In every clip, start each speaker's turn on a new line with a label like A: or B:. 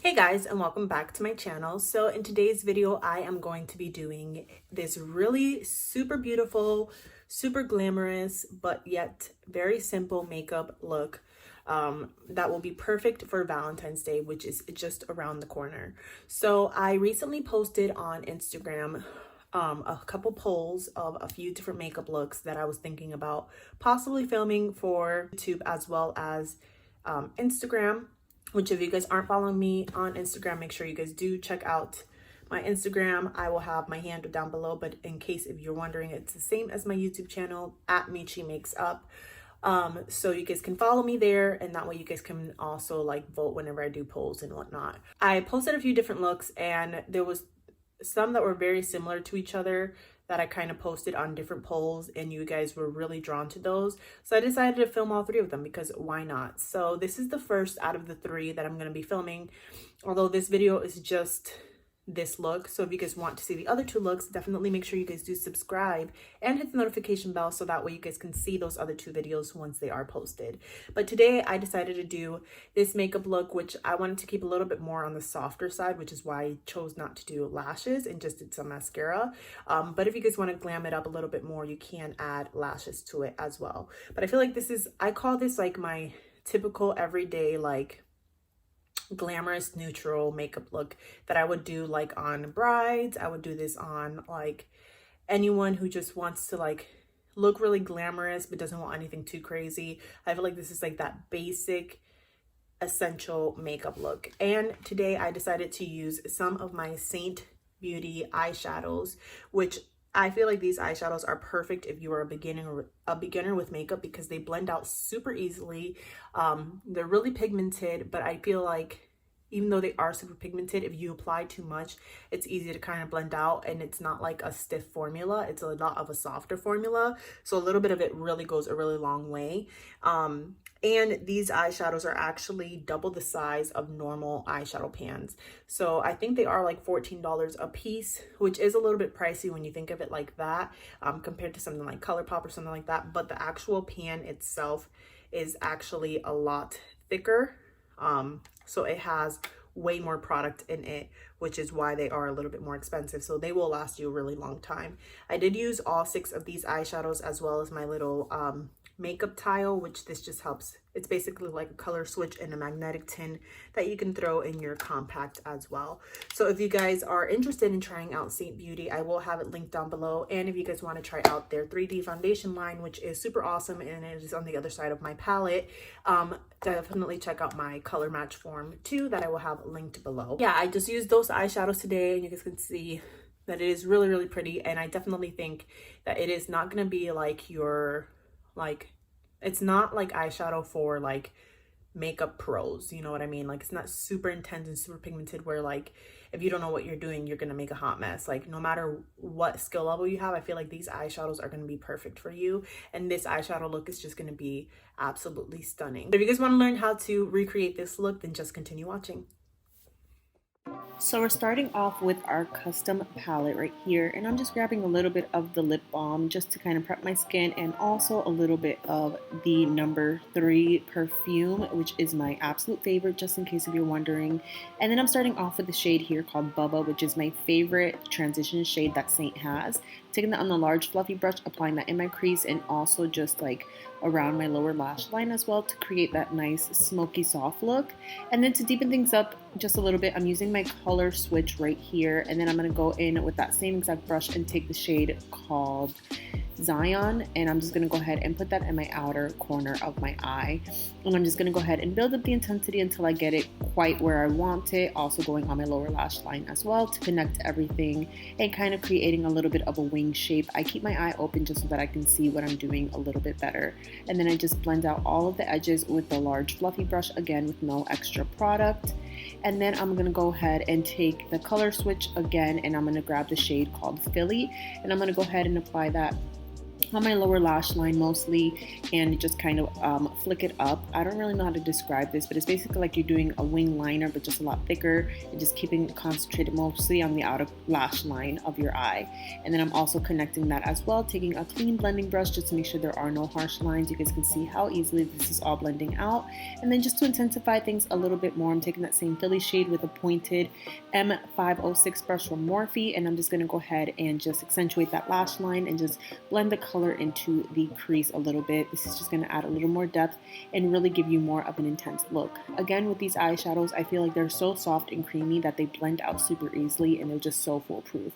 A: Hey guys, and welcome back to my channel. So in today's video, I am going to be doing this really super beautiful, super glamorous, but yet very simple makeup look that will be perfect for Valentine's Day, which is just around the corner. So I recently posted on Instagram a couple polls of a few different makeup looks that I was thinking about possibly filming for YouTube as well as Instagram. Which, if you guys aren't following me on Instagram, make sure you guys do check out my Instagram. I will have my handle down below, but in case if you're wondering, it's the same as my YouTube channel at MichyMakesUp. So you guys can follow me there, and that way you guys can also like vote whenever I do polls and whatnot. I posted a few different looks, and there was some that were very similar to each other that I kind of posted on different polls, and you guys were really drawn to those. So I decided to film all three of them because why not? So this is the first out of the three that I'm going to be filming, although this video is just this look. So if you guys want to see the other two looks, definitely make sure you guys do subscribe and hit the notification bell so that way you guys can see those other two videos once they are posted. But today I decided to do this makeup look, which I wanted to keep a little bit more on the softer side, which is why I chose not to do lashes and just did some mascara. But if you guys want to glam it up a little bit more, you can add lashes to it as well. But I feel like this is, I call this like my typical everyday like glamorous neutral makeup look that I would do like on brides. I would do this on like anyone who just wants to like look really glamorous but doesn't want anything too crazy. I feel like this is like that basic essential makeup look. And today I decided to use some of my Seint Beauty eyeshadows, which I feel like these eyeshadows are perfect if you are a beginner with makeup because they blend out super easily. They're really pigmented, but I feel like even though they are super pigmented, if you apply too much, it's easy to kind of blend out, and it's not like a stiff formula. It's a lot of a softer formula. So a little bit of it really goes a really long way. And these eyeshadows are actually double the size of normal eyeshadow pans. So I think they are like $14 a piece, which is a little bit pricey when you think of it like that, compared to something like ColourPop or something like that. But the actual pan itself is actually a lot thicker. So it has way more product in it, which is why they are a little bit more expensive. So they will last you a really long time. I did use all 6 of these eyeshadows as well as my little makeup tile, which this just helps. It's basically like a color switch and a magnetic tin that you can throw in your compact as well. So if you guys are interested in trying out Seint Beauty, I will have it linked down below. And if you guys want to try out their 3D foundation line, which is super awesome and it is on the other side of my palette, definitely check out my color match form too that I will have linked below. Yeah, I just used those eyeshadows today, and you guys can see that it is really, really pretty. And I definitely think that it is not going to be like your it's not like eyeshadow for like makeup pros, you know what I mean? Like it's not super intense and super pigmented where like if you don't know what you're doing, you're gonna make a hot mess. Like no matter what skill level you have, I feel like these eyeshadows are gonna be perfect for you, and this eyeshadow look is just gonna be absolutely stunning. If you guys want to learn how to recreate this look, then just continue watching.
B: So we're starting off with our custom palette right here, and I'm just grabbing a little bit of the lip balm just to kind of prep my skin, and also a little bit of the number 3 perfume, which is my absolute favorite, just in case if you're wondering. And then I'm starting off with the shade here called Bubba, which is my favorite transition shade that Seint has. Taking that on the large fluffy brush, applying that in my crease and also just like around my lower lash line as well to create that nice smoky soft look. And then to deepen things up just a little bit, I'm using my color switch right here, and then I'm going to go in with that same exact brush and take the shade called Zion, and I'm just going to go ahead and put that in my outer corner of my eye, and I'm just going to go ahead and build up the intensity until I get it quite where I want it, also going on my lower lash line as well to connect everything and kind of creating a little bit of a wing shape. I keep my eye open just so that I can see what I'm doing a little bit better, and then I just blend out all of the edges with the large fluffy brush, again with no extra product. And then I'm going to go ahead and take the color switch again, and I'm going to grab the shade called Philly, and I'm going to go ahead and apply that on my lower lash line mostly, and just kind of flick it up. I don't really know how to describe this, but it's basically like you're doing a wing liner, but just a lot thicker, and just keeping it concentrated mostly on the outer lash line of your eye. And then I'm also connecting that as well, taking a clean blending brush just to make sure there are no harsh lines. You guys can see how easily this is all blending out. And then just to intensify things a little bit more, I'm taking that same Philly shade with a pointed M506 brush from Morphe, and I'm just going to go ahead and just accentuate that lash line and just blend the color into the crease a little bit. This is just going to add a little more depth and really give you more of an intense look. Again, with these eyeshadows, I feel like they're so soft and creamy that they blend out super easily, and they're just so foolproof.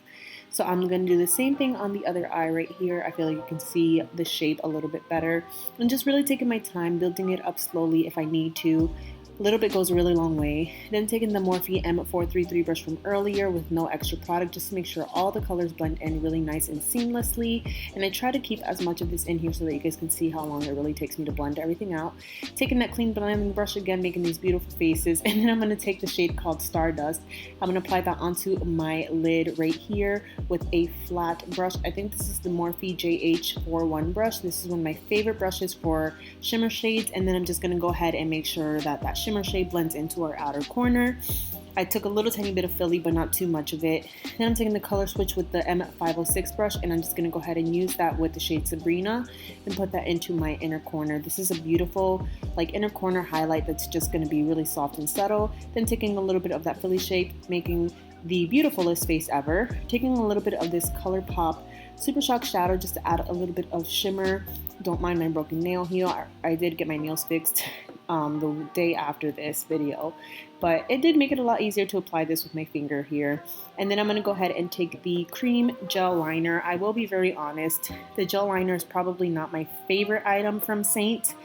B: So I'm going to do the same thing on the other eye right here. I feel like you can see the shape a little bit better, and just really taking my time, building it up slowly if I need to. A little bit goes a really long way. Then taking the Morphe M433 brush from earlier with no extra product, just to make sure all the colors blend in really nice and seamlessly. And I try to keep as much of this in here so that you guys can see how long it really takes me to blend everything out. Taking that clean blending brush again, making these beautiful faces. And then I'm going to take the shade called Stardust. I'm going to apply that onto my lid right here with a flat brush. I think this is the Morphe JH41 brush. This is one of my favorite brushes for shimmer shades. And then I'm just going to go ahead and make sure that that shimmer shade blends into our outer corner. I took a little tiny bit of Philly, but not too much of it. Then I'm taking the color switch with the M506 brush, and I'm just going to go ahead and use that with the shade Sabrina and put that into my inner corner. This is a beautiful like inner corner highlight that's just going to be really soft and subtle. Then taking a little bit of that Philly shape, making the beautifulest face ever. Taking a little bit of this ColourPop Super Shock Shadow just to add a little bit of shimmer. Don't mind my broken nail heel. I did get my nails fixed the day after this video, but it did make it a lot easier to apply this with my finger here. And then I'm going to go ahead and take the cream gel liner. I will be very honest, the gel liner is probably not my favorite item from Seint,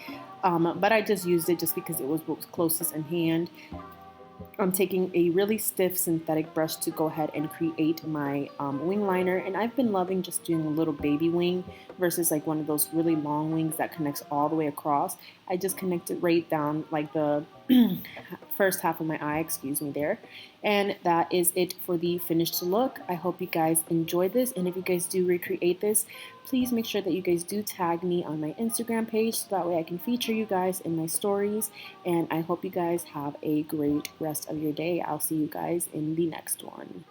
B: but I just used it just because it was what was closest in hand. I'm taking a really stiff synthetic brush to go ahead and create my wing liner, and I've been loving just doing a little baby wing versus like one of those really long wings that connects all the way across. I just connect it right down like the first half of my eye, excuse me there. And that is it for the finished look. I hope you guys enjoyed this, and if you guys do recreate this, please make sure that you guys do tag me on my Instagram page so that way I can feature you guys in my stories. And I hope you guys have a great rest of your day. I'll see you guys in the next one.